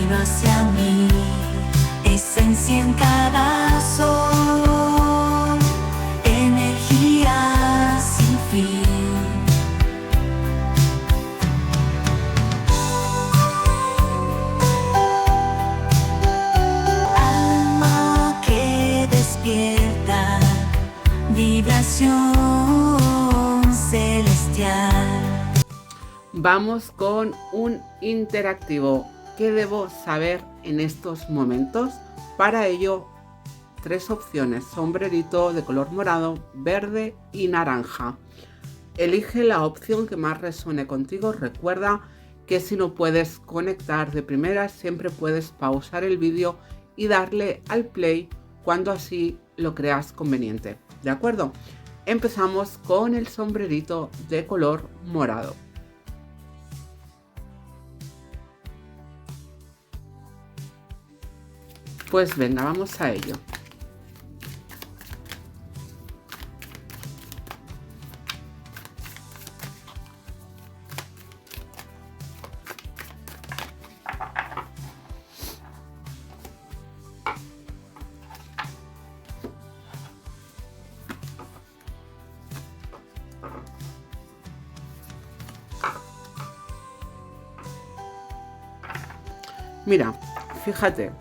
camino hacia mí, esencia en cada sol, energía sin fin. Alma que despierta, vibración celestial. Vamos con un interactivo. ¿Qué debo saber en estos momentos? Para ello, 3 opciones: sombrerito de color morado, verde y naranja. Elige la opción que más resuene contigo. Recuerda que si no puedes conectar de primera, siempre puedes pausar el vídeo y darle al play cuando así lo creas conveniente. ¿De acuerdo? Empezamos con el sombrerito de color morado. Pues venga, vamos a ello. Mira, fíjate.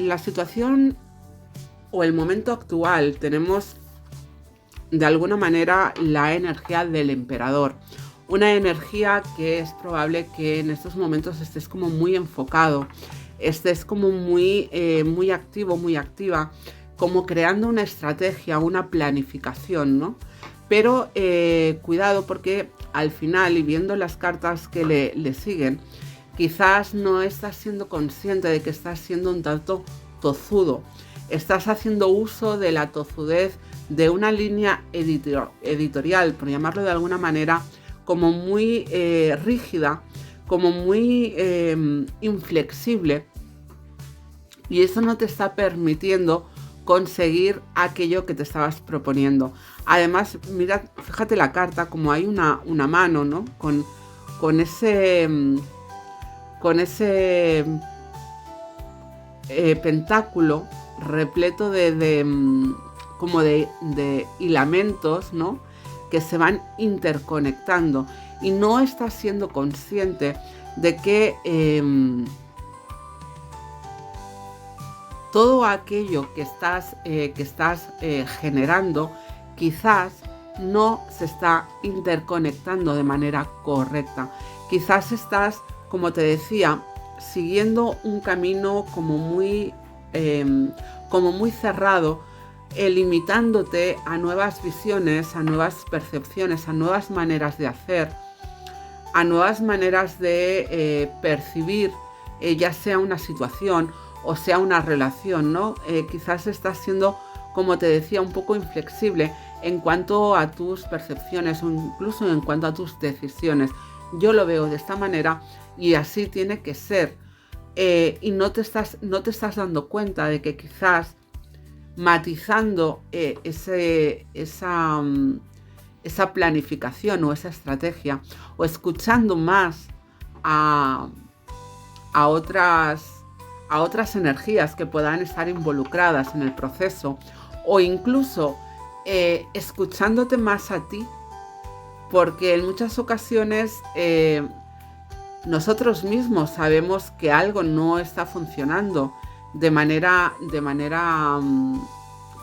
La situación o el momento actual, tenemos de alguna manera la energía del emperador. Una energía que es probable que en estos momentos estés como muy enfocado, estés como muy activo, muy activa, como creando una estrategia, una planificación, ¿no? Pero cuidado, porque al final, y viendo las cartas que le siguen, quizás no estás siendo consciente de que estás siendo un tanto tozudo. Estás haciendo uso de la tozudez de una línea editorial, por llamarlo de alguna manera, como muy rígida, como muy inflexible. Y eso no te está permitiendo conseguir aquello que te estabas proponiendo. Además, mira, fíjate la carta, como hay una mano, ¿no? Con ese pentáculo repleto como de hilamentos, ¿no? Que se van interconectando, y no estás siendo consciente de que todo aquello que estás generando quizás no se está interconectando de manera correcta. Quizás estás, como te decía, siguiendo un camino como muy cerrado, limitándote a nuevas visiones, a nuevas percepciones, a nuevas maneras de hacer, a nuevas maneras de percibir, ya sea una situación o sea una relación, ¿no? Quizás estás siendo, como te decía, un poco inflexible en cuanto a tus percepciones o incluso en cuanto a tus decisiones. Yo lo veo de esta manera y así tiene que ser. Y no te estás dando cuenta de que quizás matizando esa planificación o esa estrategia, o escuchando más a otras energías que puedan estar involucradas en el proceso, o incluso escuchándote más a ti, porque en muchas ocasiones nosotros mismos sabemos que algo no está funcionando de manera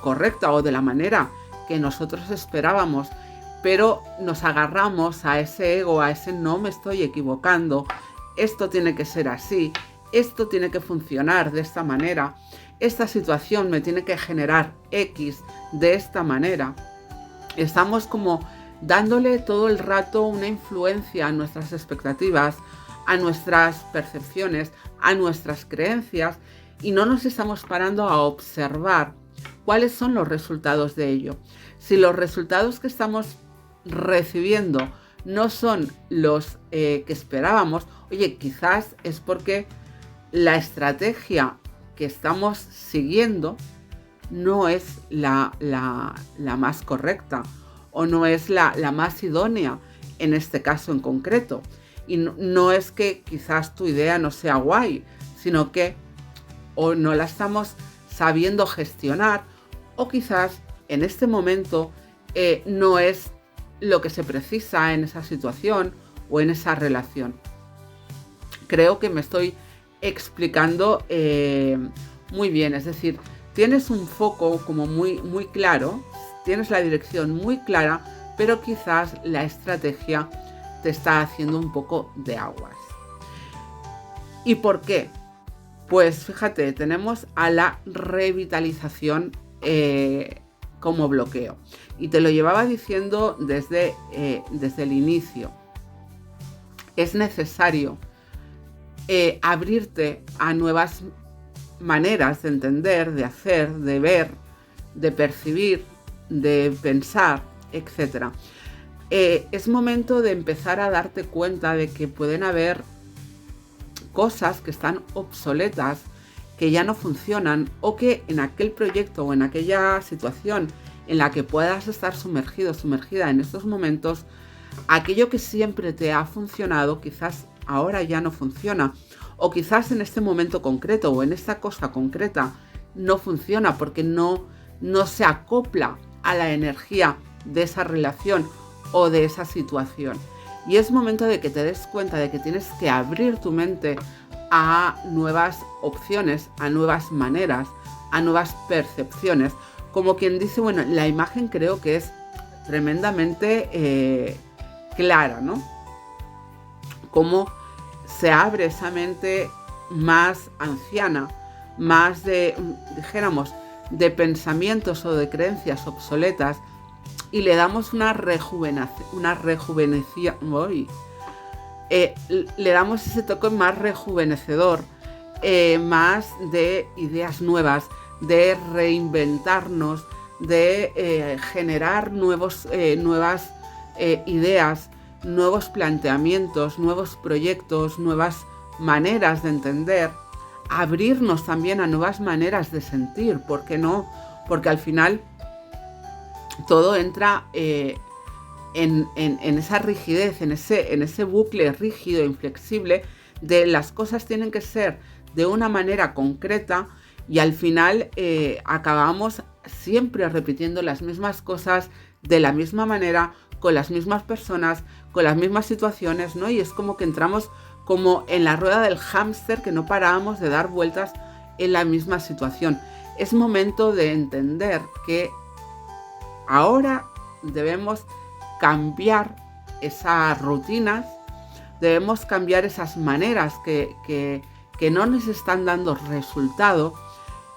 correcta o de la manera que nosotros esperábamos, pero nos agarramos a ese ego, a ese no me estoy equivocando, esto tiene que ser así, esto tiene que funcionar de esta manera, esta situación me tiene que generar X de esta manera. Estamos como dándole todo el rato una influencia a nuestras expectativas, a nuestras percepciones, a nuestras creencias, y no nos estamos parando a observar cuáles son los resultados de ello. Si los resultados que estamos recibiendo no son los que esperábamos, oye, quizás es porque la estrategia que estamos siguiendo no es la más correcta o no es la más idónea. en este caso en concreto. Y no es que quizás tu idea no sea guay, sino que o no la estamos sabiendo gestionar, o quizás en este momento no es lo que se precisa en esa situación o en esa relación. Creo que me estoy explicando muy bien, es decir, tienes un foco como muy claro, tienes la dirección muy clara, pero quizás la estrategia te está haciendo un poco de aguas. ¿Y por qué? Pues fíjate, tenemos a la revitalización como bloqueo. Y te lo llevaba diciendo desde el inicio. Es necesario abrirte a nuevas maneras de entender, de hacer, de ver, de percibir, de pensar, etc. Es momento de empezar a darte cuenta de que pueden haber cosas que están obsoletas, que ya no funcionan, o que en aquel proyecto o en aquella situación en la que puedas estar sumergido, sumergida en estos momentos, aquello que siempre te ha funcionado quizás ahora ya no funciona, o quizás en este momento concreto o en esta cosa concreta no funciona porque no se acopla a la energía de esa relación o de esa situación. Y es momento de que te des cuenta de que tienes que abrir tu mente a nuevas opciones, a nuevas maneras, a nuevas percepciones. Como quien dice, bueno, la imagen creo que es tremendamente clara, ¿no? Cómo se abre esa mente más anciana, más dijéramos, de pensamientos o de creencias obsoletas, y le damos le damos ese toque más rejuvenecedor, más de ideas nuevas, de reinventarnos, de generar nuevas ideas, nuevos planteamientos, nuevos proyectos, nuevas maneras de entender, abrirnos también a nuevas maneras de sentir, ¿por qué no? Porque al final todo entra en esa rigidez, en ese bucle rígido, inflexible, de las cosas tienen que ser de una manera concreta, y al final acabamos siempre repitiendo las mismas cosas de la misma manera, con las mismas personas, con las mismas situaciones, ¿no? Y es como que entramos como en la rueda del hámster, que no paramos de dar vueltas en la misma situación. Es momento de entender que ahora debemos cambiar esas rutinas, debemos cambiar esas maneras que no nos están dando resultado,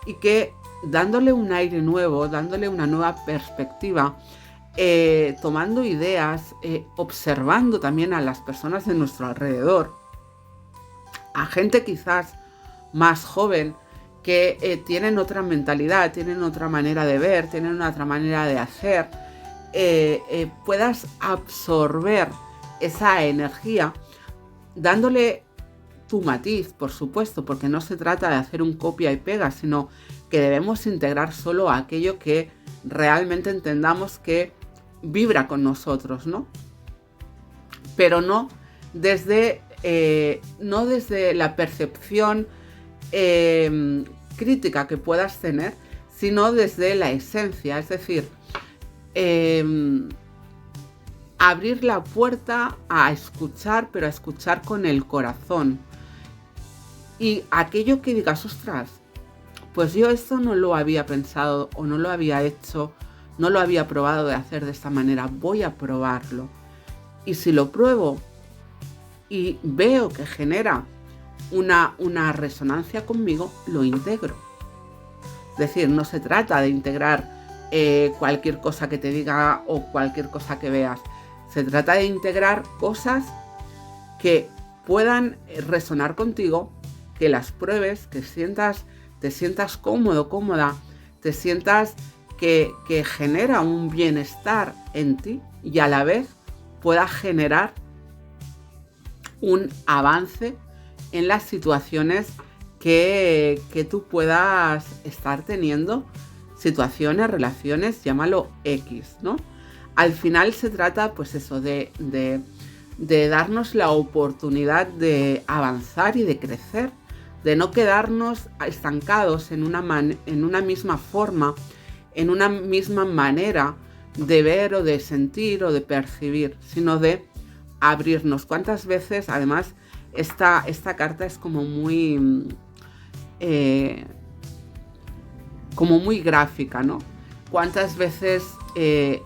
y que dándole un aire nuevo, dándole una nueva perspectiva, tomando ideas, observando también a las personas de nuestro alrededor, a gente quizás más joven, que tienen otra mentalidad, tienen otra manera de ver, tienen otra manera de hacer, puedas absorber esa energía, dándole tu matiz, por supuesto, porque no se trata de hacer un copia y pega, sino que debemos integrar solo aquello que realmente entendamos que vibra con nosotros, ¿no? Pero no desde la percepción crítica que puedas tener, sino desde la esencia, es decir, abrir la puerta a escuchar, pero a escuchar con el corazón. Y aquello que digas, ostras, pues yo esto no lo había pensado, o no lo había hecho, no lo había probado de hacer de esta manera, voy a probarlo. Y si lo pruebo y veo que genera una resonancia conmigo, lo integro. Es decir, no se trata de integrar cualquier cosa que te diga o cualquier cosa que veas. Se trata de integrar cosas que puedan resonar contigo, que las pruebes, que te sientas cómodo, cómoda, te sientas que genera un bienestar en ti, y a la vez pueda generar un avance en las situaciones que tú puedas estar teniendo, situaciones, relaciones, llámalo X, ¿no? Al final se trata, pues eso, de darnos la oportunidad de avanzar y de crecer, de no quedarnos estancados en una misma forma, en una misma manera de ver o de sentir o de percibir, sino de abrirnos. ¿Cuántas veces, además, esta carta es como muy gráfica, ¿no? ¿Cuántas veces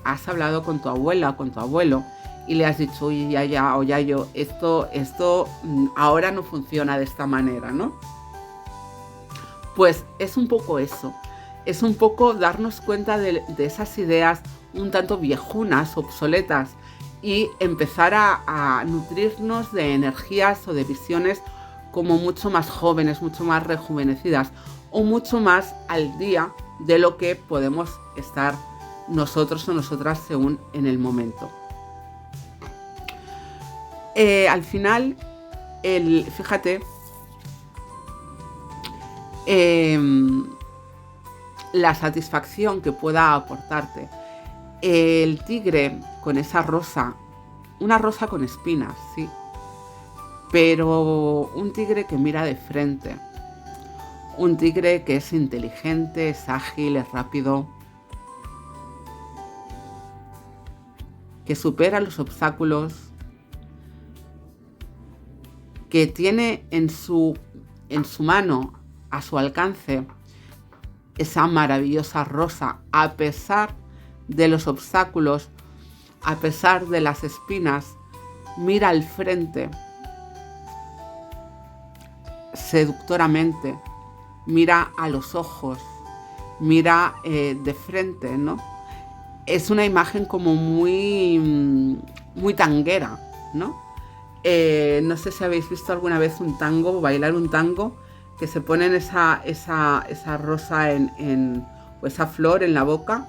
has hablado con tu abuela o con tu abuelo y le has dicho, oye, ya, o ya yo, esto ahora no funciona de esta manera, ¿no? Pues es un poco eso, es un poco darnos cuenta de esas ideas un tanto viejunas, obsoletas, y empezar a nutrirnos de energías o de visiones como mucho más jóvenes, mucho más rejuvenecidas o mucho más al día de lo que podemos estar nosotros o nosotras según en el momento. Al final, fíjate, la satisfacción que pueda aportarte el tigre con esa rosa, una rosa con espinas, sí, pero un tigre que mira de frente, un tigre que es inteligente, es ágil, es rápido, que supera los obstáculos, que tiene en su mano, a su alcance, esa maravillosa rosa, a pesar de los obstáculos, a pesar de las espinas, mira al frente, seductoramente, mira a los ojos, mira de frente, ¿no? Es una imagen como muy tanguera, ¿no? No sé si habéis visto alguna vez un tango, bailar un tango, que se ponen esa rosa o esa flor en la boca,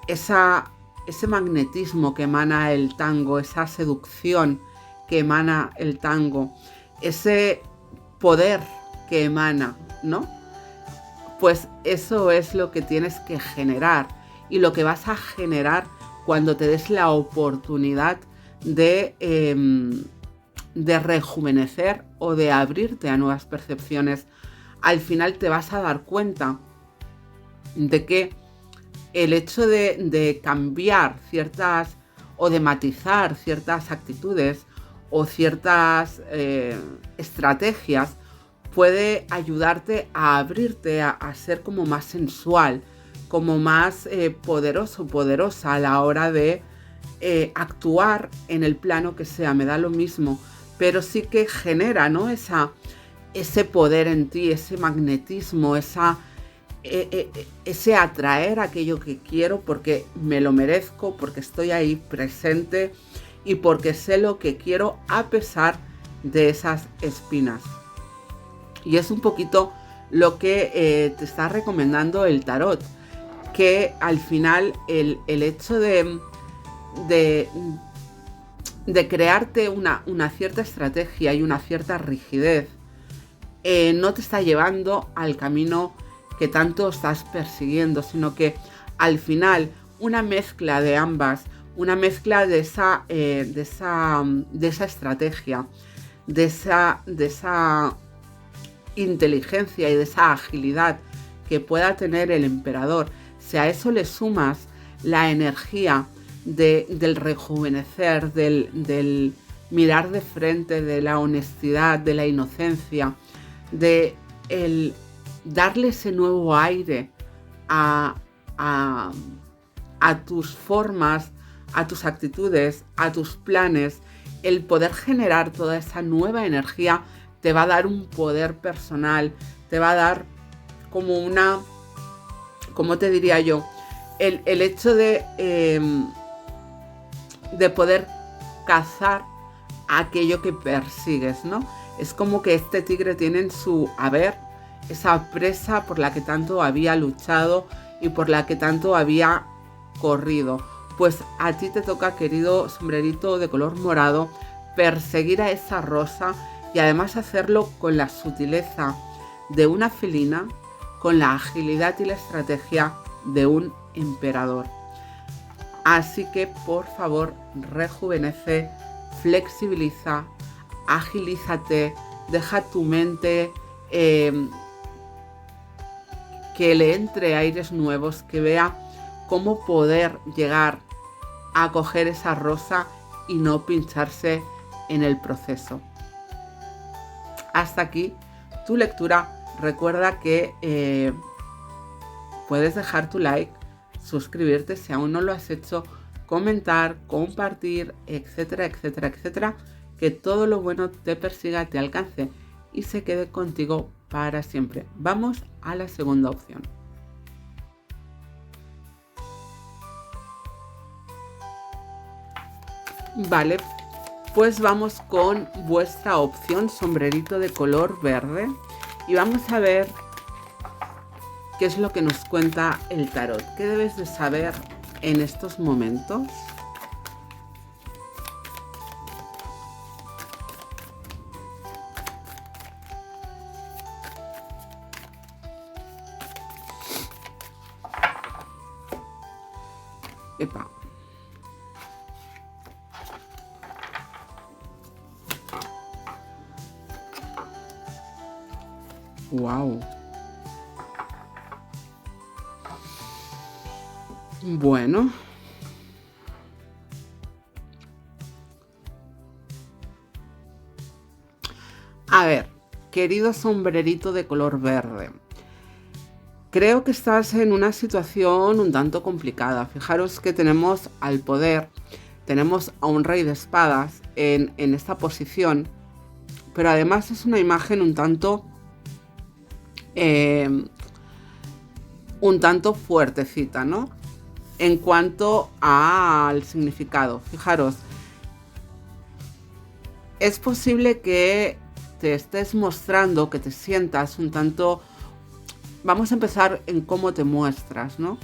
ese magnetismo que emana el tango, esa seducción que emana el tango, ese poder que emana, ¿no? Pues eso es lo que tienes que generar y lo que vas a generar cuando te des la oportunidad de rejuvenecer o de abrirte a nuevas percepciones. Al final te vas a dar cuenta de que el hecho de cambiar ciertas o de matizar ciertas actitudes o ciertas estrategias puede ayudarte a abrirte a ser como más sensual, como más poderoso, poderosa a la hora de actuar en el plano que sea, me da lo mismo, pero sí que genera, ¿no? Ese poder en ti, ese magnetismo, ese atraer aquello que quiero porque me lo merezco, porque estoy ahí presente y porque sé lo que quiero a pesar de esas espinas. Y es un poquito lo que te está recomendando el tarot, que al final el hecho de crearte una cierta estrategia y una cierta rigidez no te está llevando al camino que tanto estás persiguiendo, sino que al final una mezcla de ambas, una mezcla de esa estrategia, de esa inteligencia y de esa agilidad que pueda tener el emperador, si a eso le sumas la energía del rejuvenecer, del mirar de frente, de la honestidad, de la inocencia, de el darle ese nuevo aire a tus formas, a tus actitudes, a tus planes, el poder generar toda esa nueva energía te va a dar un poder personal, te va a dar como ¿cómo te diría yo? El hecho de poder cazar aquello que persigues, ¿no? Es como que este tigre tiene en su haber esa presa por la que tanto había luchado y por la que tanto había corrido. Pues a ti te toca, querido sombrerito de color morado, perseguir a esa rosa y además hacerlo con la sutileza de una felina, con la agilidad y la estrategia de un emperador. Así que por favor, rejuvenece, flexibiliza, agilízate, deja tu mente que le entre aires nuevos, que vea cómo poder llegar a coger esa rosa y no pincharse en el proceso. Hasta aquí tu lectura. Recuerda que puedes dejar tu like, suscribirte si aún no lo has hecho, comentar, compartir, etcétera, etcétera, etcétera. Que todo lo bueno te persiga, te alcance y se quede contigo para siempre. Vamos a la segunda opción. Vale, pues vamos con vuestra opción, sombrerito de color verde. Y vamos a ver qué es lo que nos cuenta el tarot. ¿Qué debes de saber en estos momentos? Epa. Wow. Bueno. A ver, querido sombrerito de color verde. Creo que estás en una situación un tanto complicada. Fijaros que tenemos al poder, tenemos a un rey de espadas en esta posición, pero además es una imagen un tanto fuertecita, ¿no? En cuanto al significado. Fijaros, es posible que te estés mostrando, que te sientas un tanto... Vamos a empezar en cómo te muestras, ¿no?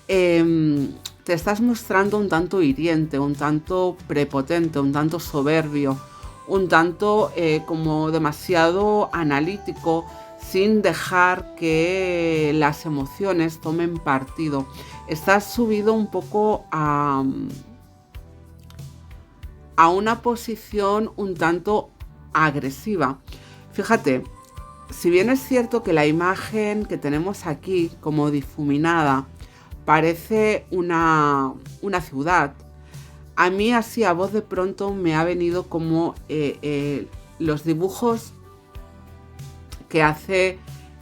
Te estás mostrando un tanto hiriente, un tanto prepotente, un tanto soberbio, un tanto como demasiado analítico, sin dejar que las emociones tomen partido. Estás subido un poco a una posición un tanto agresiva. Fíjate, si bien es cierto que la imagen que tenemos aquí como difuminada parece una ciudad, a mí así a voz de pronto me ha venido como los dibujos que hace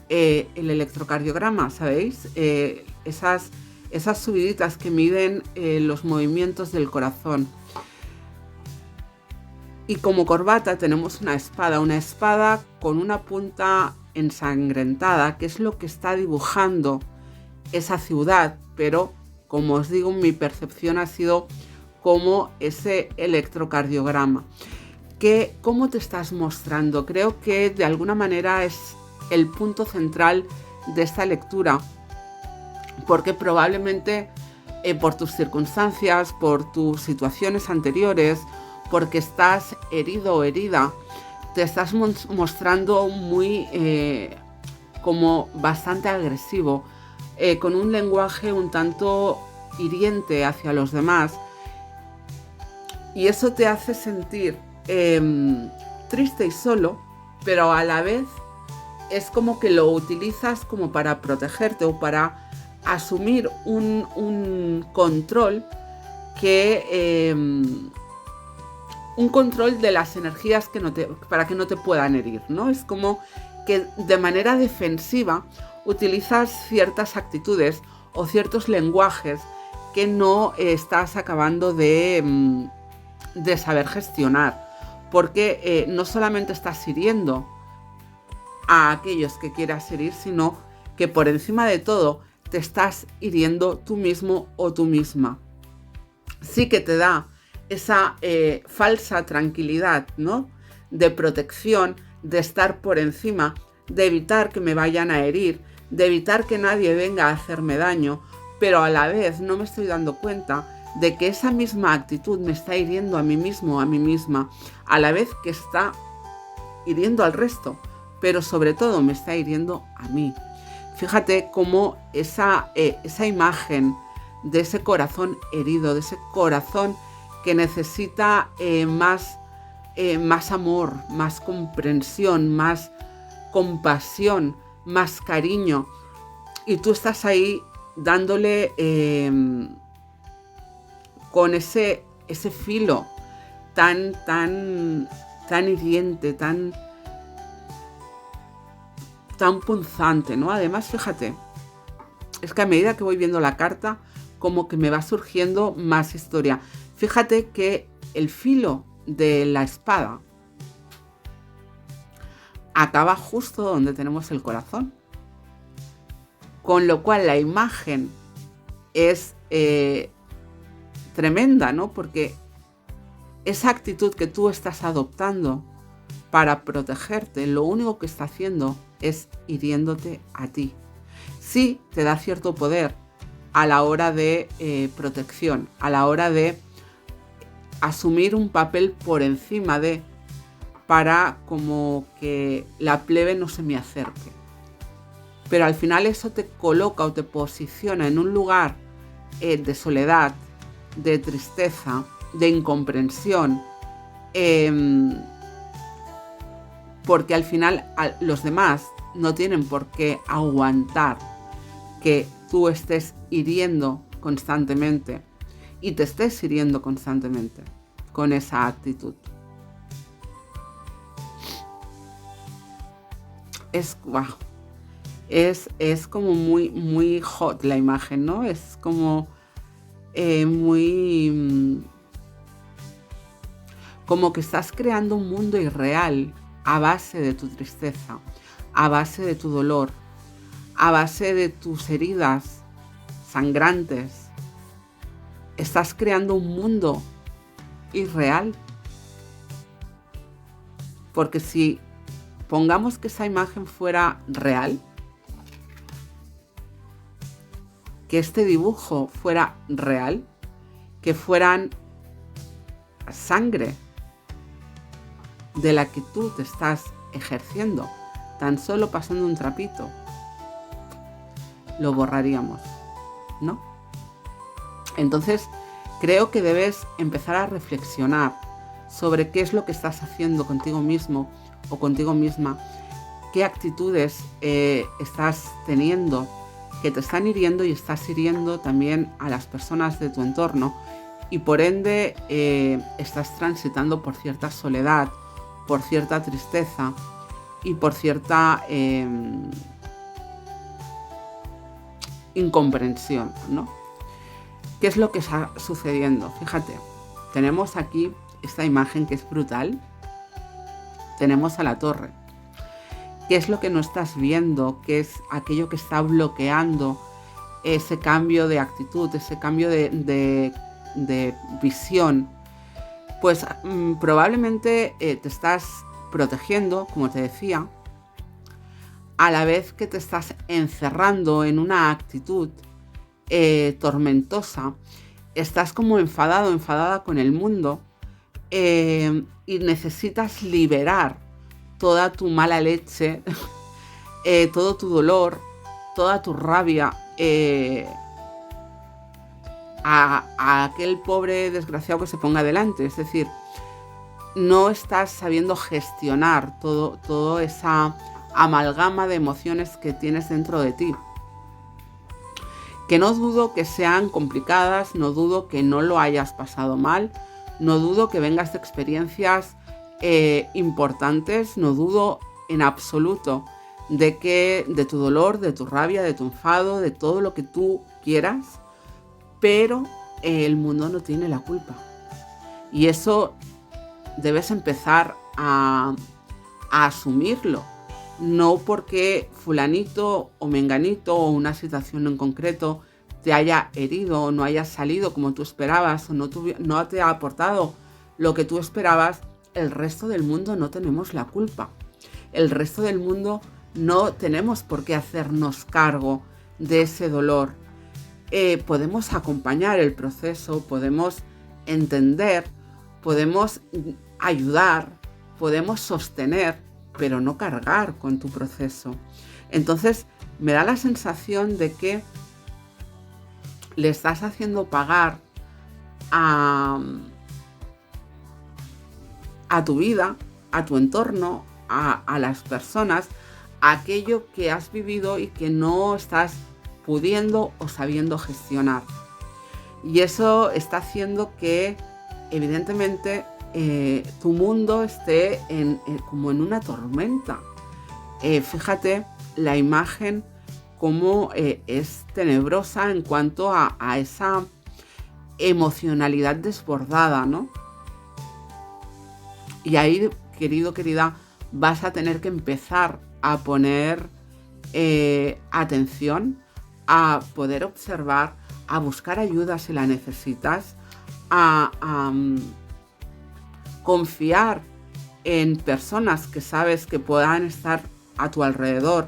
el electrocardiograma, ¿sabéis? Esas subiditas que miden los movimientos del corazón. Y como corbata tenemos una espada con una punta ensangrentada, que es lo que está dibujando esa ciudad, pero como os digo, mi percepción ha sido como ese electrocardiograma. ¿Cómo te estás mostrando? Creo que de alguna manera es el punto central de esta lectura, porque probablemente por tus circunstancias, por tus situaciones anteriores, porque estás herido o herida, te estás mostrando muy como bastante agresivo, con un lenguaje un tanto hiriente hacia los demás, y eso te hace sentir triste y solo, pero a la vez es como que lo utilizas como para protegerte o para asumir un control un control de las energías para que no te puedan herir, ¿no? Es como que de manera defensiva utilizas ciertas actitudes o ciertos lenguajes que no estás acabando de saber gestionar, porque no solamente estás hiriendo a aquellos que quieras herir, sino que por encima de todo te estás hiriendo tú mismo o tú misma. Sí que te da esa falsa tranquilidad, ¿no? De protección, de estar por encima, de evitar que me vayan a herir, de evitar que nadie venga a hacerme daño, pero a la vez no me estoy dando cuenta de que esa misma actitud me está hiriendo a mí mismo, a mí misma, a la vez que está hiriendo al resto, pero sobre todo me está hiriendo a mí. Fíjate cómo esa imagen de ese corazón herido, de ese corazón que necesita más amor, más comprensión, más compasión, más cariño. Y tú estás ahí dándole con ese filo tan hiriente, tan punzante, ¿no? Además, fíjate, es que a medida que voy viendo la carta, como que me va surgiendo más historia. Fíjate que el filo de la espada acaba justo donde tenemos el corazón. Con lo cual la imagen es tremenda, ¿no? Porque esa actitud que tú estás adoptando para protegerte, lo único que está haciendo es hiriéndote a ti. Sí te da cierto poder a la hora de protección, a la hora de asumir un papel por encima de, para como que la plebe no se me acerque. Pero al final eso te coloca o te posiciona en un lugar de soledad, de tristeza, de incomprensión, porque al final los demás no tienen por qué aguantar que tú estés hiriendo constantemente y te estés hiriendo constantemente con esa actitud. Es como muy hot la imagen, ¿no? Es como como que estás creando un mundo irreal a base de tu tristeza, a base de tu dolor, a base de tus heridas sangrantes. Estás creando un mundo irreal. Porque si pongamos que esa imagen fuera real, que este dibujo fuera real, que fueran sangre de la que tú te estás ejerciendo, tan solo pasando un trapito, lo borraríamos, ¿no? Entonces, creo que debes empezar a reflexionar sobre qué es lo que estás haciendo contigo mismo o contigo misma, qué actitudes estás teniendo que te están hiriendo y estás hiriendo también a las personas de tu entorno y por ende estás transitando por cierta soledad, por cierta tristeza y por cierta incomprensión, ¿no? ¿Qué es lo que está sucediendo? Fíjate, tenemos aquí esta imagen que es brutal. Tenemos a la torre. ¿Qué es lo que no estás viendo? ¿Qué es aquello que está bloqueando ese cambio de actitud, ese cambio de visión? Pues probablemente te estás protegiendo, como te decía, a la vez que te estás encerrando en una actitud tormentosa. Estás como enfadada con el mundo y necesitas liberar toda tu mala leche, todo tu dolor, toda tu rabia a aquel pobre desgraciado que se ponga delante. Es decir, no estás sabiendo gestionar toda esa amalgama de emociones que tienes dentro de ti. Que no dudo que sean complicadas, no dudo que no lo hayas pasado mal, no dudo que vengas de experiencias importantes, no dudo en absoluto de tu dolor, de tu rabia, de tu enfado, de todo lo que tú quieras, pero el mundo no tiene la culpa. Y eso debes empezar a asumirlo. No porque fulanito o menganito o una situación en concreto te haya herido o no haya salido como tú esperabas o no te ha aportado lo que tú esperabas, el resto del mundo no tenemos la culpa. El resto del mundo no tenemos por qué hacernos cargo de ese dolor. Podemos acompañar el proceso, podemos entender, podemos ayudar, podemos sostener, pero no cargar con tu proceso. Entonces, me da la sensación de que le estás haciendo pagar a tu vida, a tu entorno, a las personas, aquello que has vivido y que no estás pudiendo o sabiendo gestionar. Y eso está haciendo que, evidentemente, tu mundo esté como en una tormenta. Fíjate la imagen cómo es tenebrosa en cuanto a esa emocionalidad desbordada, ¿no? Y ahí, querido, querida, vas a tener que empezar a poner atención, a poder observar, a buscar ayuda si la necesitas, a confiar en personas que sabes que puedan estar a tu alrededor,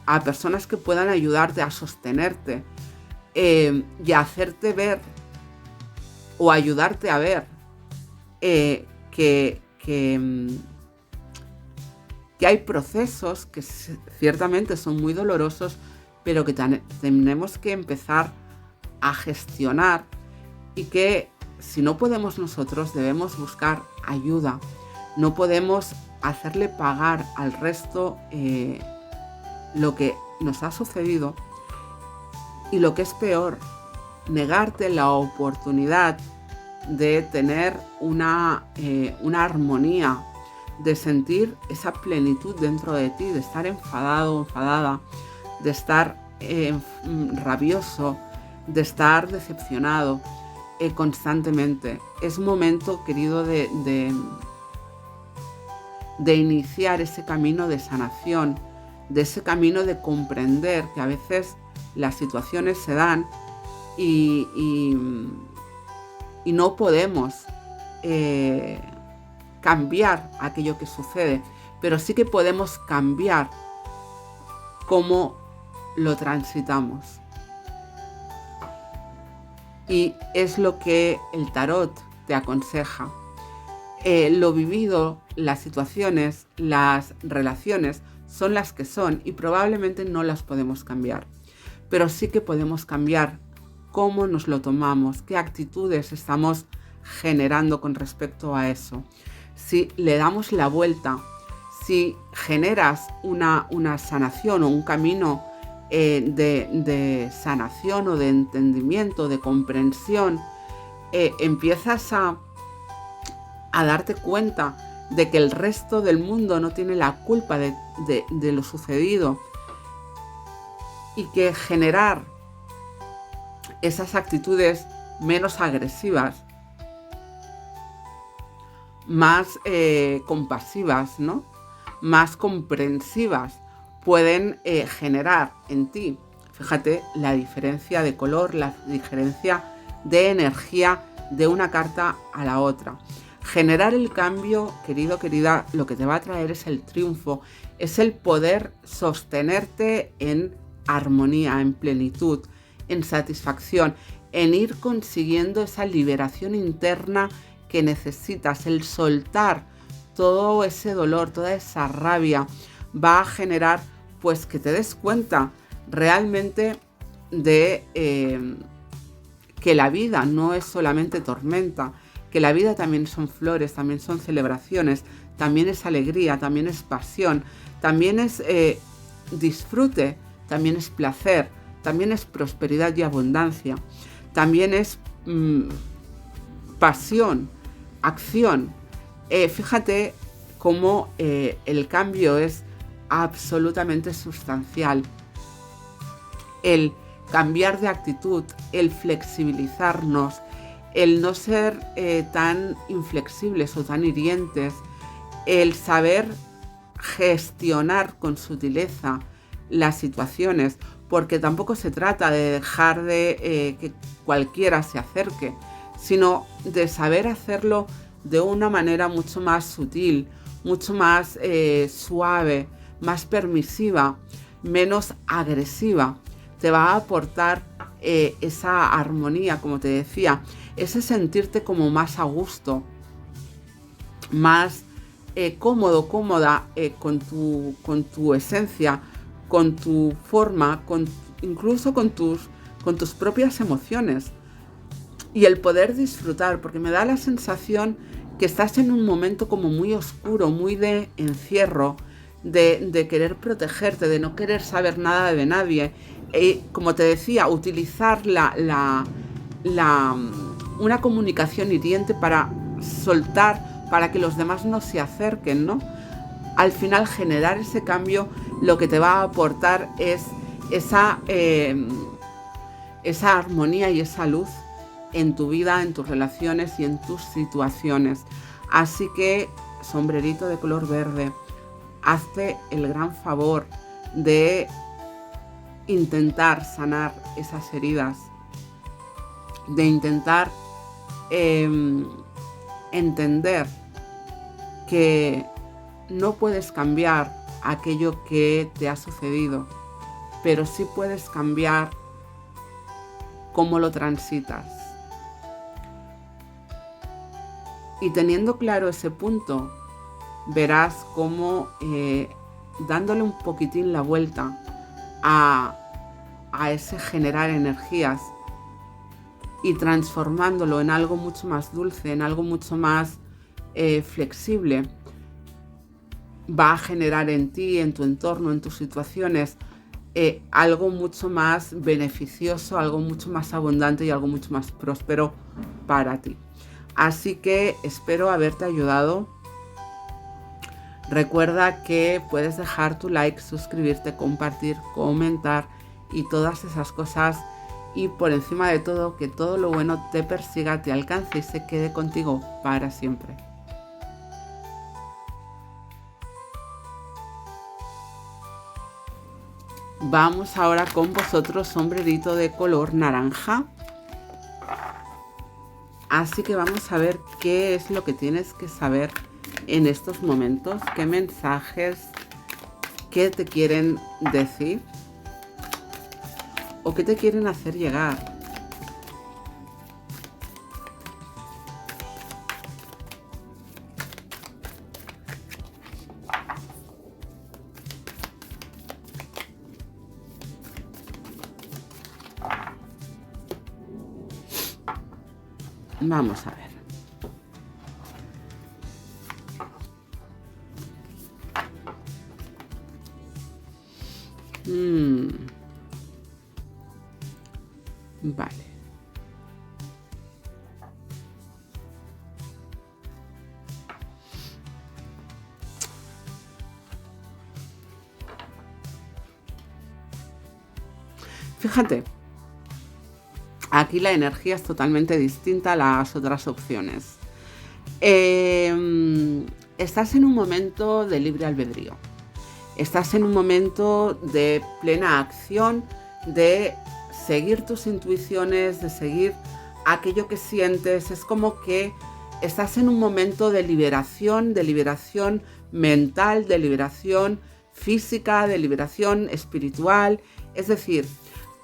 a personas que puedan ayudarte a sostenerte y a hacerte ver o ayudarte a ver que hay procesos que ciertamente son muy dolorosos, pero que tenemos que empezar a gestionar y que si no podemos nosotros debemos buscar ayuda. No podemos hacerle pagar al resto lo que nos ha sucedido y, lo que es peor, negarte la oportunidad de tener una armonía, de sentir esa plenitud dentro de ti, de estar enfadado, enfadada, de estar rabioso, de estar decepcionado constantemente. Es momento, querido, de iniciar ese camino de sanación, de ese camino de comprender que a veces las situaciones se dan y no podemos cambiar aquello que sucede, pero sí que podemos cambiar cómo lo transitamos. Y es lo que el tarot te aconseja. Lo vivido, las situaciones, las relaciones son las que son y probablemente no las podemos cambiar, pero sí que podemos cambiar cómo nos lo tomamos, qué actitudes estamos generando con respecto a eso. Si le damos la vuelta, si generas una sanación o un camino de sanación o de entendimiento, de comprensión, empiezas a darte cuenta de que el resto del mundo no tiene la culpa de lo sucedido y que generar esas actitudes menos agresivas, más compasivas, ¿no? Más comprensivas, pueden generar en ti, fíjate, la diferencia de color, la diferencia de energía de una carta a la otra. Generar el cambio, querido, querida, lo que te va a traer es el triunfo, es el poder sostenerte en armonía, en plenitud, en satisfacción, en ir consiguiendo esa liberación interna que necesitas. El soltar todo ese dolor, toda esa rabia, va a generar pues que te des cuenta realmente de que la vida no es solamente tormenta, que la vida también son flores, también son celebraciones, también es alegría, también es pasión, también es disfrute, también es placer, también es prosperidad y abundancia, también es pasión, acción. Fíjate cómo el cambio es absolutamente sustancial. El cambiar de actitud, el flexibilizarnos, el no ser tan inflexibles o tan hirientes, el saber gestionar con sutileza las situaciones, porque tampoco se trata de dejar de que cualquiera se acerque, sino de saber hacerlo de una manera mucho más sutil, mucho más suave, más permisiva, menos agresiva. Te va a aportar esa armonía, como te decía, ese sentirte como más a gusto, más cómodo, cómoda con tu esencia, con tu forma, incluso con tus con tus propias emociones y el poder disfrutar, porque me da la sensación que estás en un momento como muy oscuro, muy de encierro, de querer protegerte, de no querer saber nada de nadie. Como te decía, utilizar una comunicación hiriente para soltar, para que los demás no se acerquen, ¿no? Al final, generar ese cambio lo que te va a aportar es esa armonía y esa luz en tu vida, en tus relaciones y en tus situaciones. Así que, sombrerito de color verde, hazte el gran favor de intentar sanar esas heridas, de intentar entender que no puedes cambiar aquello que te ha sucedido, pero sí puedes cambiar cómo lo transitas. Y teniendo claro ese punto, verás cómo dándole un poquitín la vuelta a ese generar energías y transformándolo en algo mucho más dulce, en algo mucho más flexible, va a generar en ti, en tu entorno, en tus situaciones, algo mucho más beneficioso, algo mucho más abundante y algo mucho más próspero para ti. Así que espero haberte ayudado. Recuerda que puedes dejar tu like, suscribirte, compartir, comentar y todas esas cosas. Y por encima de todo, que todo lo bueno te persiga, te alcance y se quede contigo para siempre. Vamos ahora con vosotros, sombrerito de color naranja. Así que vamos a ver qué es lo que tienes que saber en estos momentos, qué mensajes, qué te quieren decir o qué te quieren hacer llegar. Vamos a ver. Vale. Fíjate. Aquí la energía es totalmente distinta a las otras opciones. Estás en un momento de libre albedrío. Estás en un momento de plena acción, de seguir tus intuiciones, de seguir aquello que sientes. Es como que estás en un momento de liberación mental, de liberación física, de liberación espiritual. Es decir,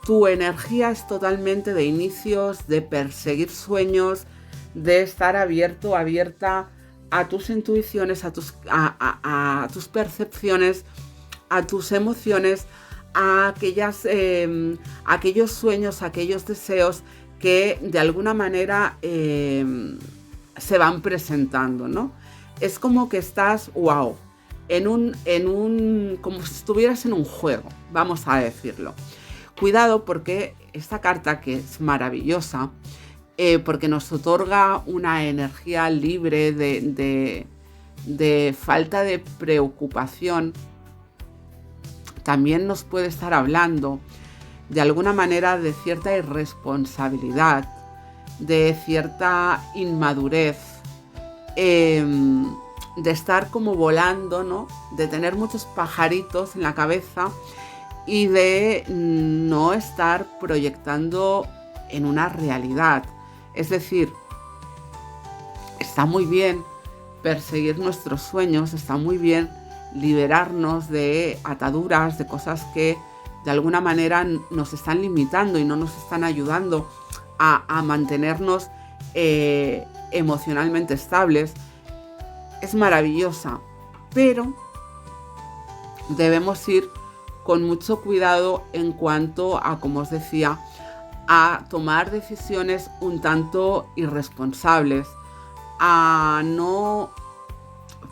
tu energía es totalmente de inicios, de perseguir sueños, de estar abierto, abierta a tus intuiciones, a tus percepciones, a tus emociones, a aquellos sueños, aquellos deseos que de alguna manera se van presentando, ¿no? Es como que estás, wow, como si estuvieras en un juego, vamos a decirlo. Cuidado porque esta carta, que es maravillosa, porque nos otorga una energía libre de falta de preocupación, también nos puede estar hablando de alguna manera de cierta irresponsabilidad, de cierta inmadurez, de estar como volando, ¿no? De tener muchos pajaritos en la cabeza y de no estar proyectando en una realidad. Es decir, está muy bien perseguir nuestros sueños, está muy bien liberarnos de ataduras, de cosas que de alguna manera nos están limitando y no nos están ayudando a mantenernos emocionalmente estables. Es maravillosa, pero debemos ir con mucho cuidado en cuanto a, como os decía, a tomar decisiones un tanto irresponsables, a no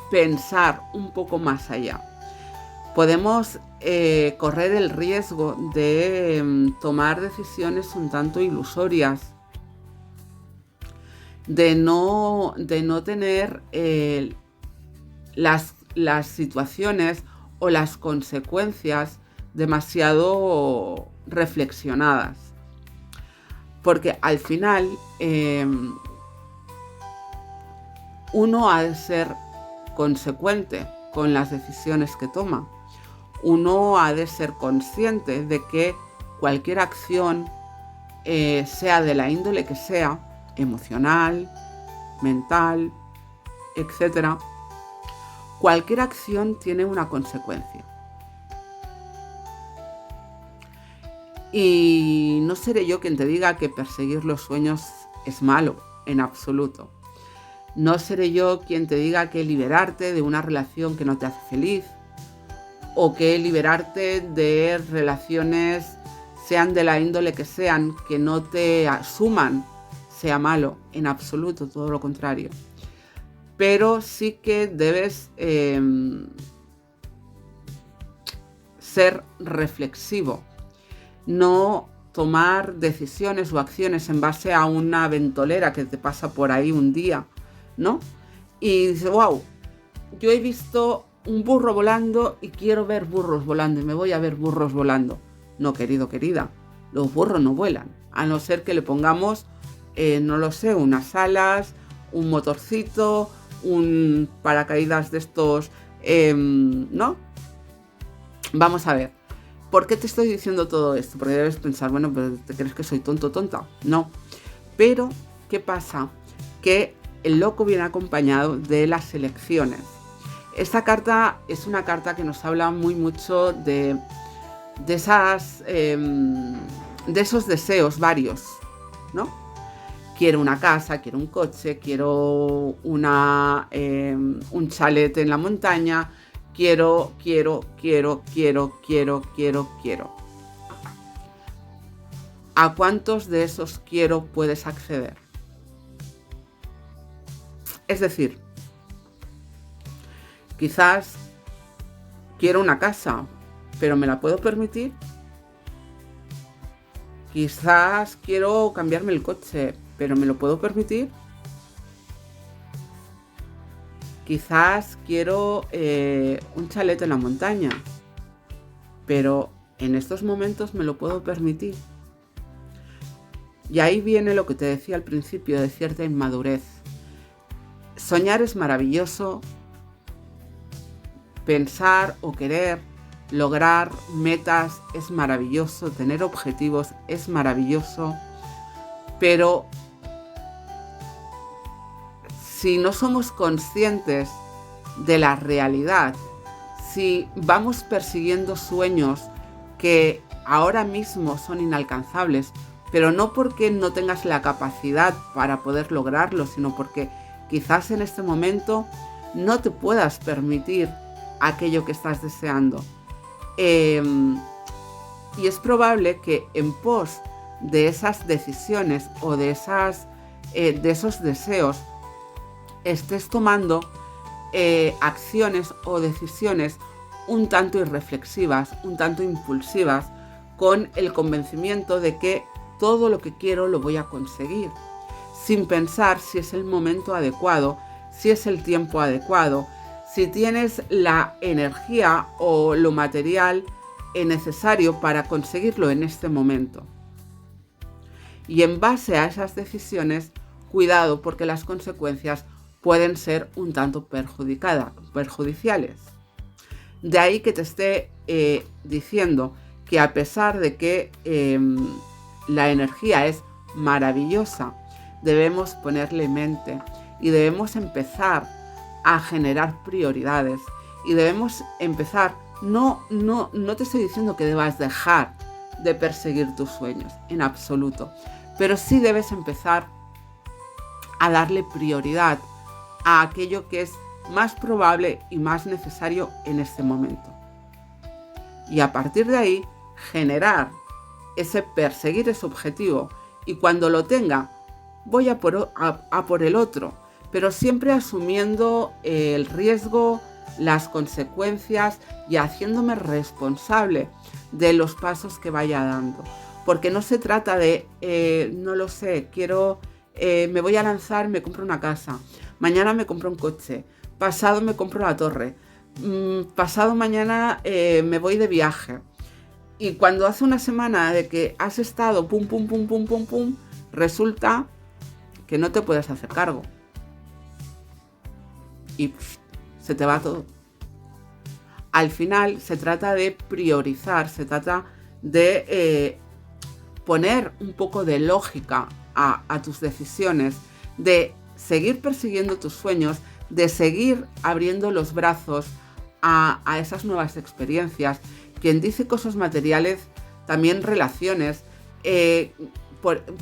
pensar un poco más allá. Podemos correr el riesgo de tomar decisiones un tanto ilusorias, de no tener las situaciones o las consecuencias demasiado reflexionadas. Porque al final uno ha de ser consecuente con las decisiones que toma. Uno ha de ser consciente de que cualquier acción, sea de la índole que sea, emocional, mental, etc., cualquier acción tiene una consecuencia. Y no seré yo quien te diga que perseguir los sueños es malo, en absoluto. No seré yo quien te diga que liberarte de una relación que no te hace feliz, o que liberarte de relaciones, sean de la índole que sean, que no te suman, sea malo, en absoluto, todo lo contrario. Pero sí que debes ser reflexivo, no tomar decisiones o acciones en base a una ventolera que te pasa por ahí un día, ¿no? Y dices, wow, yo he visto un burro volando y quiero ver burros volando y me voy a ver burros volando. No, querido, querida, los burros no vuelan, a no ser que le pongamos, no lo sé, unas alas, un motorcito, un paracaídas de estos, ¿no? Vamos a ver, ¿por qué te estoy diciendo todo esto? Porque debes pensar, bueno, pero ¿te crees que soy tonto o tonta? No. Pero, ¿qué pasa? Que el loco viene acompañado de las elecciones. Esta carta es una carta que nos habla mucho de esos deseos varios, ¿no? Quiero una casa, quiero un coche, quiero un chalet en la montaña, quiero. ¿A cuántos de esos quiero puedes acceder? Es decir, quizás quiero una casa, pero ¿me la puedo permitir? Quizás quiero cambiarme el coche, pero ¿me lo puedo permitir? Quizás quiero un chalet en la montaña, pero en estos momentos me lo puedo permitir. Y ahí viene lo que te decía al principio de cierta inmadurez. Soñar es maravilloso, pensar o querer lograr metas es maravilloso, tener objetivos es maravilloso, pero si no somos conscientes de la realidad, si vamos persiguiendo sueños que ahora mismo son inalcanzables, pero no porque no tengas la capacidad para poder lograrlo, sino porque quizás en este momento no te puedas permitir aquello que estás deseando. Y es probable que en pos de esas decisiones o de esos deseos estés tomando acciones o decisiones un tanto irreflexivas, un tanto impulsivas, con el convencimiento de que todo lo que quiero lo voy a conseguir, sin pensar si es el momento adecuado, si es el tiempo adecuado, si tienes la energía o lo material necesario para conseguirlo en este momento. Y en base a esas decisiones, cuidado, porque las consecuencias pueden ser un tanto perjudiciales. De ahí que te esté diciendo que a pesar de que la energía es maravillosa, debemos ponerle mente y debemos empezar a generar prioridades y debemos empezar, no te estoy diciendo que debas dejar de perseguir tus sueños, en absoluto, pero sí debes empezar a darle prioridad a aquello que es más probable y más necesario en este momento. Y a partir de ahí, generar ese perseguir ese objetivo, y cuando lo tenga voy a por el otro, pero siempre asumiendo el riesgo, las consecuencias y haciéndome responsable de los pasos que vaya dando. Porque no se trata de, no lo sé, me voy a lanzar, me compro una casa, mañana me compro un coche, pasado me compro la torre, pasado mañana me voy de viaje. Y cuando hace una semana de que has estado pum, pum, pum, pum, pum, pum, resulta que no te puedes hacer cargo. Y se te va todo. Al final se trata de priorizar, se trata de poner un poco de lógica a tus decisiones, de seguir persiguiendo tus sueños, de seguir abriendo los brazos a esas nuevas experiencias. Quien dice cosas materiales, también relaciones.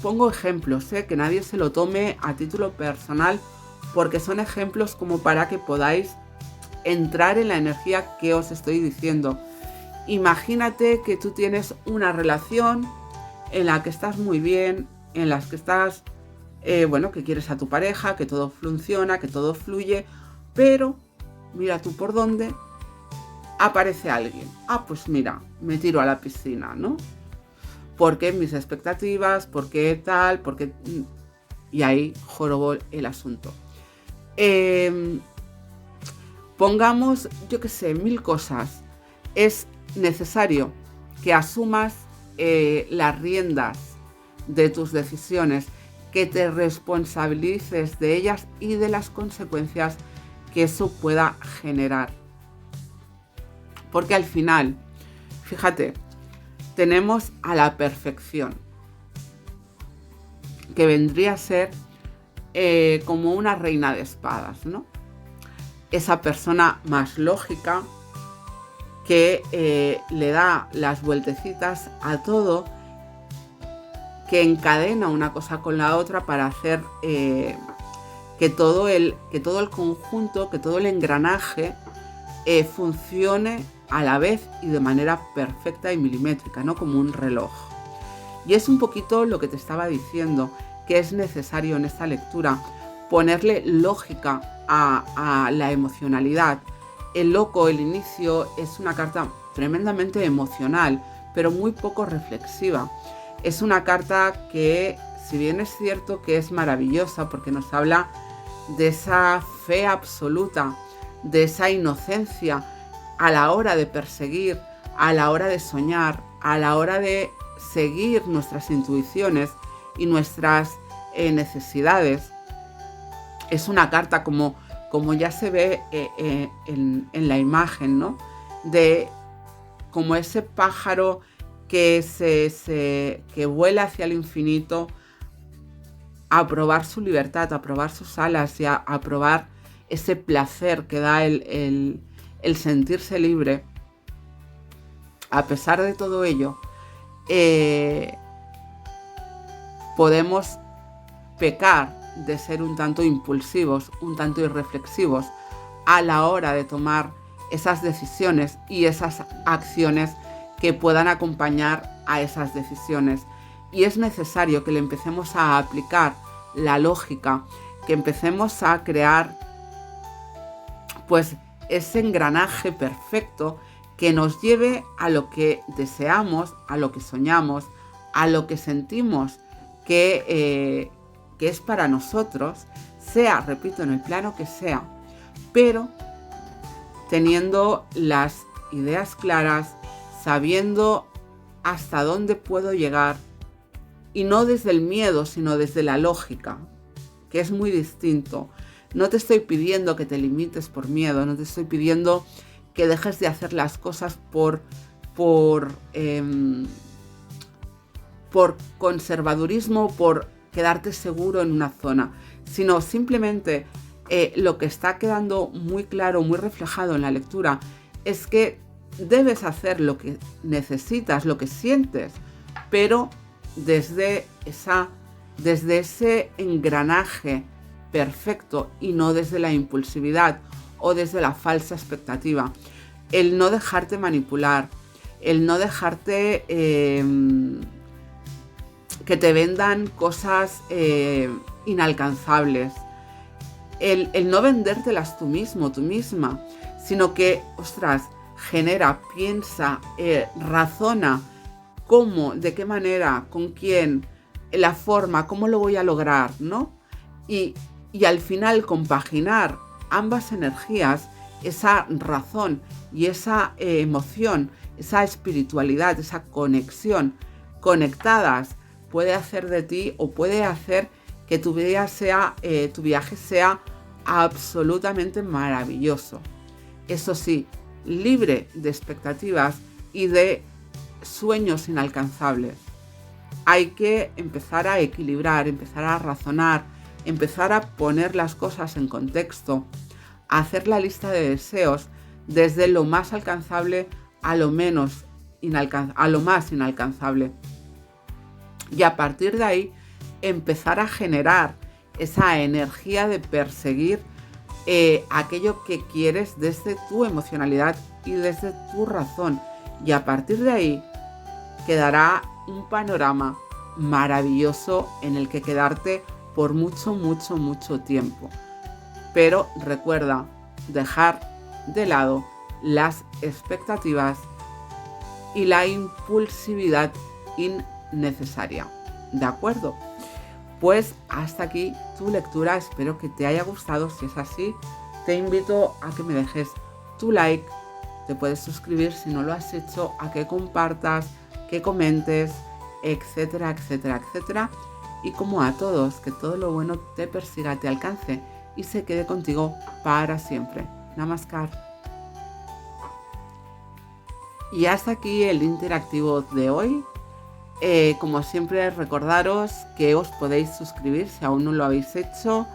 Pongo ejemplos, que nadie se lo tome a título personal, porque son ejemplos como para que podáis entrar en la energía que os estoy diciendo. Imagínate que tú tienes una relación en la que estás muy bien, en la que estás, que quieres a tu pareja, que todo funciona, que todo fluye, pero mira tú por dónde aparece alguien. Pues mira, me tiro a la piscina, ¿no? Porque mis expectativas, porque tal, porque... Y ahí jorobó el asunto. Pongamos, yo qué sé, 1000 cosas. Es necesario que asumas las riendas de tus decisiones, que te responsabilices de ellas y de las consecuencias que eso pueda generar. Porque al final, fíjate, tenemos a la perfección, que vendría a ser como una reina de espadas, ¿no? Esa persona más lógica que le da las vueltecitas a todo, que encadena una cosa con la otra para hacer que todo el conjunto, que todo el engranaje funcione a la vez y de manera perfecta y milimétrica, ¿no? Como un reloj. Y es un poquito lo que te estaba diciendo, que es necesario en esta lectura ponerle lógica a la emocionalidad. El loco, el inicio, es una carta tremendamente emocional, pero muy poco reflexiva. Es una carta que, si bien es cierto que es maravillosa porque nos habla de esa fe absoluta, de esa inocencia a la hora de perseguir, a la hora de soñar, a la hora de seguir nuestras intuiciones y nuestras necesidades. Es una carta como ya se ve en la imagen, ¿no? De como ese pájaro que vuela hacia el infinito a probar su libertad, a probar sus alas y a probar ese placer que da el sentirse libre. A pesar de todo ello, podemos pecar de ser un tanto impulsivos, un tanto irreflexivos a la hora de tomar esas decisiones y esas acciones que puedan acompañar a esas decisiones. Y es necesario que le empecemos a aplicar la lógica, que empecemos a crear pues ese engranaje perfecto que nos lleve a lo que deseamos, a lo que soñamos, a lo que sentimos que es para nosotros, sea, repito, en el plano que sea, pero teniendo las ideas claras, sabiendo hasta dónde puedo llegar, y no desde el miedo, sino desde la lógica, que es muy distinto. No te estoy pidiendo que te limites por miedo, no te estoy pidiendo que dejes de hacer las cosas por conservadurismo, por quedarte seguro en una zona, sino simplemente lo que está quedando muy claro, muy reflejado en la lectura, es que debes hacer lo que necesitas, lo que sientes, pero desde ese engranaje perfecto y no desde la impulsividad o desde la falsa expectativa. El no dejarte manipular, el no dejarte que te vendan cosas inalcanzables. El no vendértelas tú mismo, tú misma, sino que, ostras, genera, piensa, razona cómo, de qué manera, con quién, la forma, cómo lo voy a lograr, ¿no? Y al final compaginar ambas energías, esa razón y esa emoción, esa espiritualidad, esa conexión, conectadas, puede hacer de ti o puede hacer que tu viaje sea absolutamente maravilloso. Eso sí, libre de expectativas y de sueños inalcanzables. Hay que empezar a equilibrar, empezar a razonar, empezar a poner las cosas en contexto, a hacer la lista de deseos desde lo más alcanzable a lo más inalcanzable. Y a partir de ahí empezar a generar esa energía de perseguir aquello que quieres desde tu emocionalidad y desde tu razón. Y a partir de ahí quedará un panorama maravilloso en el que quedarte por mucho, mucho, mucho tiempo. Pero recuerda dejar de lado las expectativas y la impulsividad innecesaria. ¿De acuerdo? Pues hasta aquí tu lectura, espero que te haya gustado. Si es así, te invito a que me dejes tu like, te puedes suscribir si no lo has hecho, a que compartas, que comentes, etcétera, etcétera, etcétera. Y como a todos, que todo lo bueno te persiga, te alcance y se quede contigo para siempre. Namaskar. Y hasta aquí el interactivo de hoy. Como siempre, recordaros que os podéis suscribir si aún no lo habéis hecho,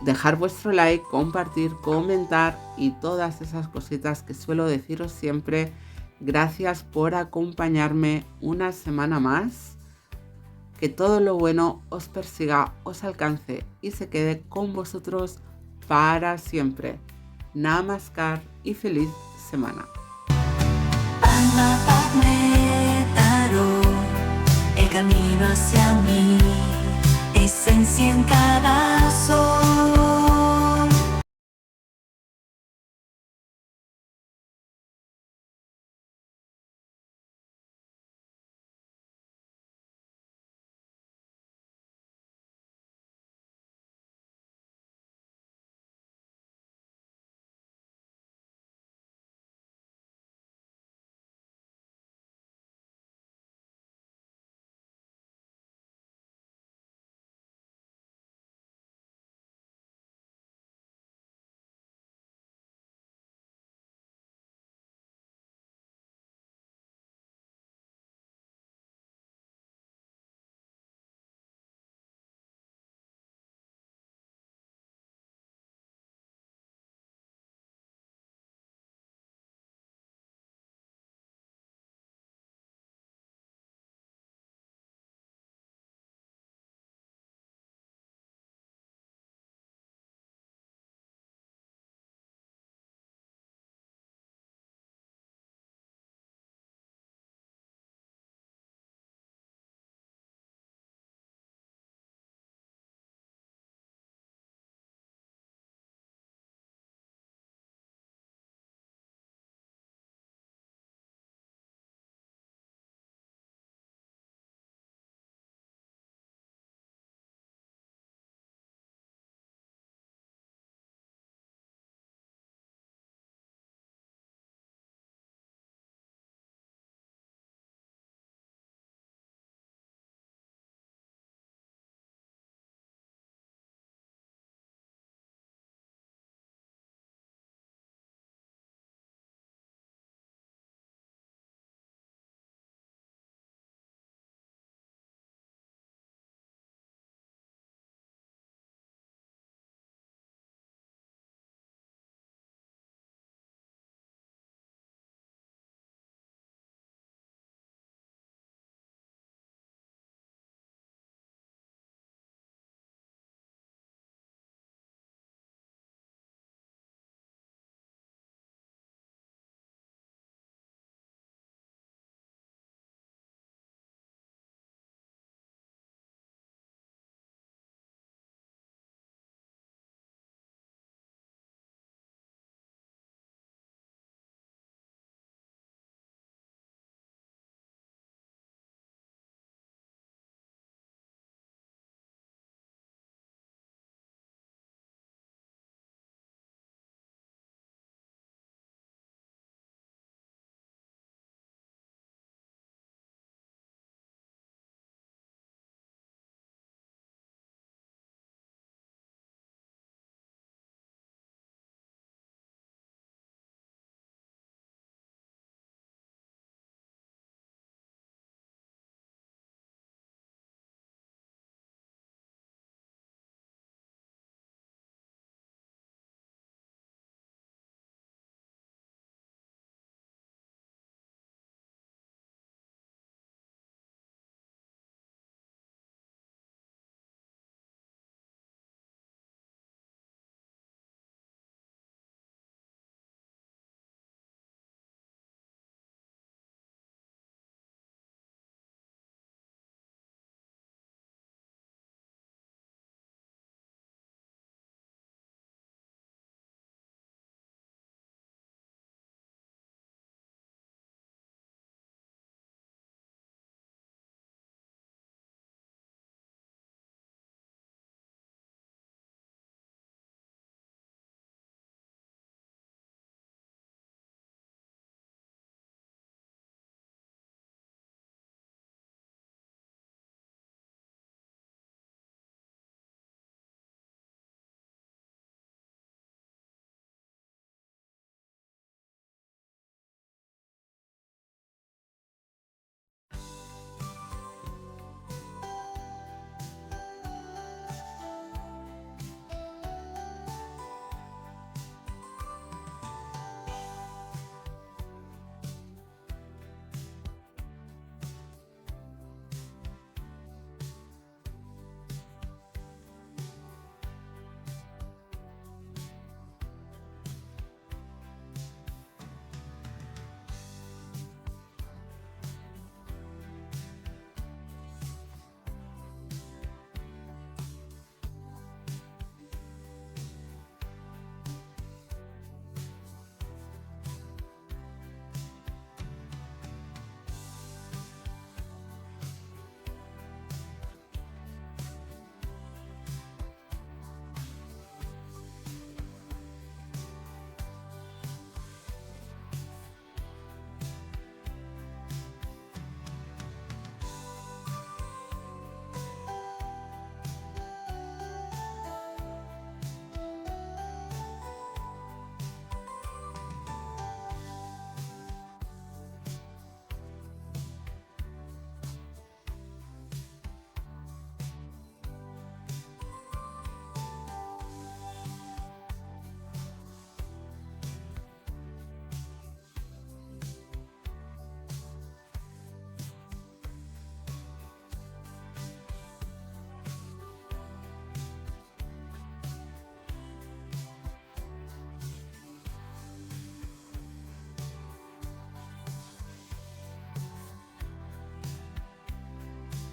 dejar vuestro like, compartir, comentar y todas esas cositas que suelo deciros siempre. Gracias por acompañarme una semana más. Que todo lo bueno os persiga, os alcance y se quede con vosotros para siempre. Namaskar y feliz semana. El camino hacia mí, esencia en cada